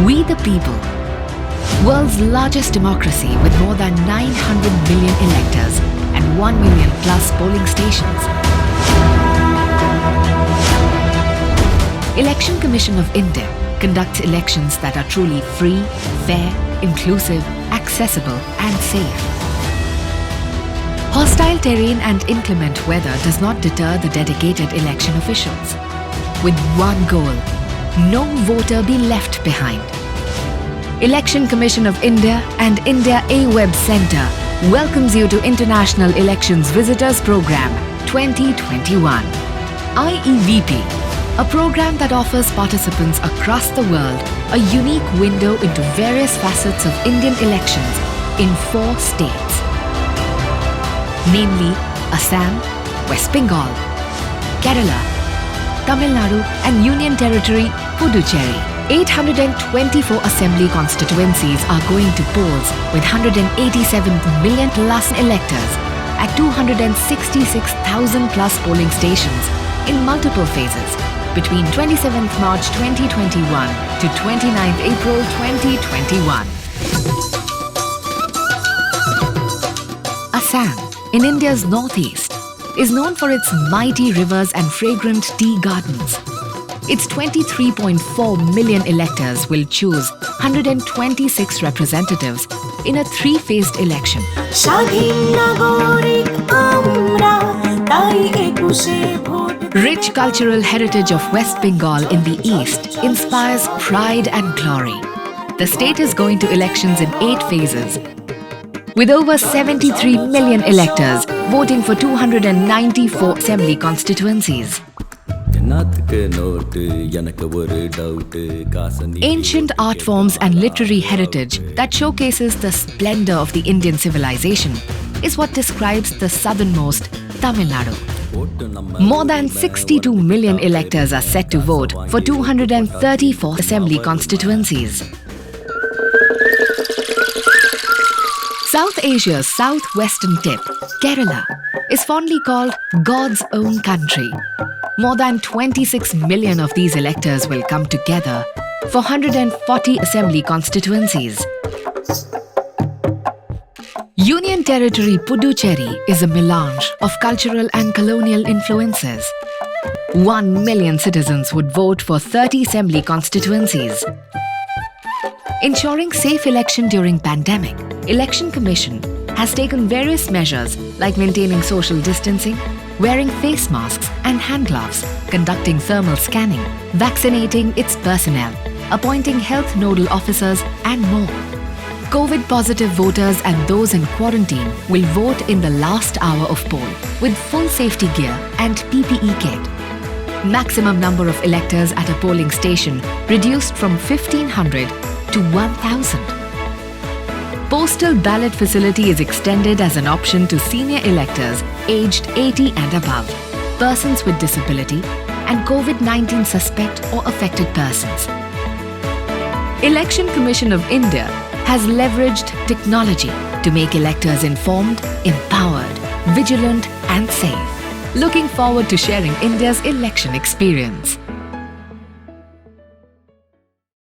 We the people, world's largest democracy with more than 900 million electors and 1 million plus polling stations. Election Commission of India conducts elections that are truly free, fair, inclusive, accessible and safe. Hostile terrain and inclement weather does not deter the dedicated election officials. With one goal, no voter be left behind. Election Commission of India and India A-Web Centre welcomes you to International Elections Visitors Programme 2021. IEVP, a program that offers participants across the world a unique window into various facets of Indian elections in 4 states, namely Assam, West Bengal, Kerala, Tamil Nadu and Union Territory Puducherry. 824 Assembly Constituencies are going to polls with 187 million plus electors at 266,000 plus polling stations in multiple phases between 27th March 2021 to 29th April 2021. Assam, in India's northeast, is known for its mighty rivers and fragrant tea gardens. Its 23.4 million electors will choose 126 representatives in a 3-phased election. Rich cultural heritage of West Bengal in the east inspires pride and glory. The state is going to elections in 8 phases, with over 73 million electors voting for 294 assembly constituencies. Ancient art forms and literary heritage that showcases the splendor of the Indian civilization is what describes the southernmost Tamil Nadu. More than 62 million electors are set to vote for 234 assembly constituencies. South Asia's southwestern tip, Kerala, is fondly called God's own country. More than 26 million of these electors will come together for 140 assembly constituencies. Union Territory Puducherry is a melange of cultural and colonial influences. 1 million citizens would vote for 30 assembly constituencies. Ensuring safe election during pandemic, Election Commission has taken various measures like maintaining social distancing, wearing face masks and hand gloves, conducting thermal scanning, vaccinating its personnel, appointing health nodal officers and more. COVID-positive voters and those in quarantine will vote in the last hour of poll with full safety gear and PPE kit. Maximum number of electors at a polling station reduced from 1,500 to 1,000. Postal ballot facility is extended as an option to senior electors aged 80 and above, persons with disability, and COVID-19 suspect or affected persons. Election Commission of India has leveraged technology to make electors informed, empowered, vigilant, and safe. Looking forward to sharing India's election experience.